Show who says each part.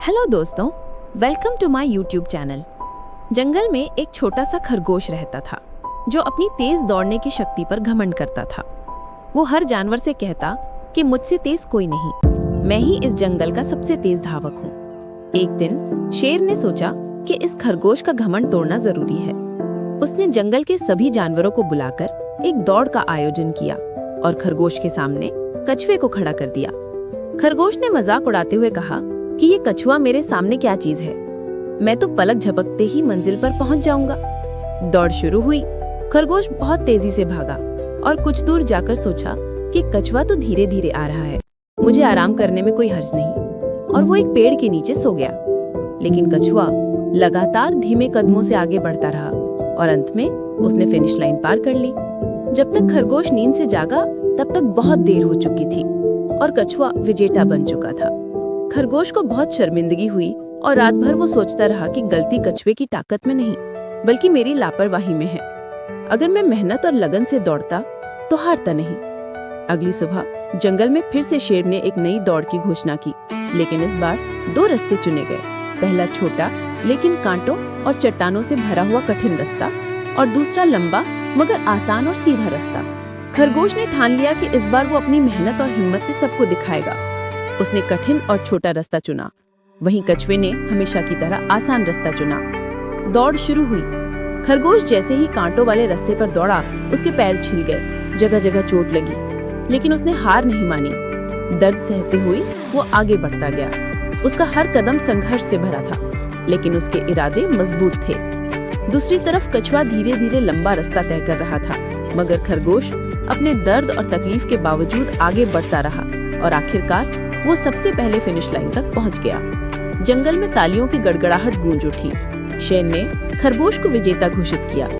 Speaker 1: Hello दोस्तों, welcome to my YouTube channel. जंगल में एक छोटा सा खरगोश रहता था जो अपनी तेज दौड़ने की शक्ति पर घमंड करता था। वो हर जानवर से कहता कि मुझसे तेज कोई नहीं, मैं ही इस जंगल का सबसे तेज धावक हूँ। एक दिन शेर ने सोचा कि इस खरगोश का घमंड तोड़ना जरूरी है। उसने जंगल के सभी जानवरों को बुलाकर एक दौड़ का आयोजन किया और खरगोश के सामने कछुए को खड़ा कर दिया। खरगोश ने मजाक उड़ाते हुए कहा कि ये कछुआ मेरे सामने क्या चीज है, मैं तो पलक झपकते ही मंजिल पर पहुंच जाऊंगा। दौड़ शुरू हुई। खरगोश बहुत तेजी से भागा और कुछ दूर जाकर सोचा कि कछुआ तो धीरे धीरे आ रहा है, मुझे आराम करने में कोई हर्ज नहीं, और वो एक पेड़ के नीचे सो गया। लेकिन कछुआ लगातार धीमे कदमों से आगे बढ़ता रहा और अंत में उसने फिनिश लाइन पार कर ली। जब तक खरगोश नींद से जागा तब तक बहुत देर हो चुकी थी और कछुआ विजेता बन चुका था। खरगोश को बहुत शर्मिंदगी हुई और रात भर वो सोचता रहा कि गलती कछुए की ताकत में नहीं बल्कि मेरी लापरवाही में है। अगर मैं मेहनत और लगन से दौड़ता तो हारता नहीं। अगली सुबह जंगल में फिर से शेर ने एक नई दौड़ की घोषणा की, लेकिन इस बार दो रास्ते चुने गए। पहला छोटा लेकिन कांटों और चट्टानों से भरा हुआ कठिन रास्ता और दूसरा लंबा मगर आसान और सीधा रास्ता। खरगोश ने ठान लिया कि इस बार वो अपनी मेहनत और हिम्मत से सबको दिखाएगा। उसने कठिन और छोटा रास्ता चुना, वहीं कछुए ने हमेशा की तरह आसान रास्ता चुना। दौड़ शुरू हुई। खरगोश जैसे ही कांटों वाले रास्ते पर दौड़ा, उसके पैर छिल गए, जगह जगह चोट लगी, लेकिन उसने हार नहीं मानी। दर्द सहते हुए वो आगे बढ़ता गया। उसका हर कदम संघर्ष से भरा था, लेकिन उसके इरादे मजबूत थे। दूसरी तरफ कछुआ धीरे धीरे लंबा रास्ता तय कर रहा था, मगर खरगोश अपने दर्द और तकलीफ के बावजूद आगे बढ़ता रहा और आखिरकार वो सबसे पहले फिनिश लाइन तक पहुंच गया। जंगल में तालियों की गड़गड़ाहट गूंज उठी। शेर ने खरगोश को विजेता घोषित किया।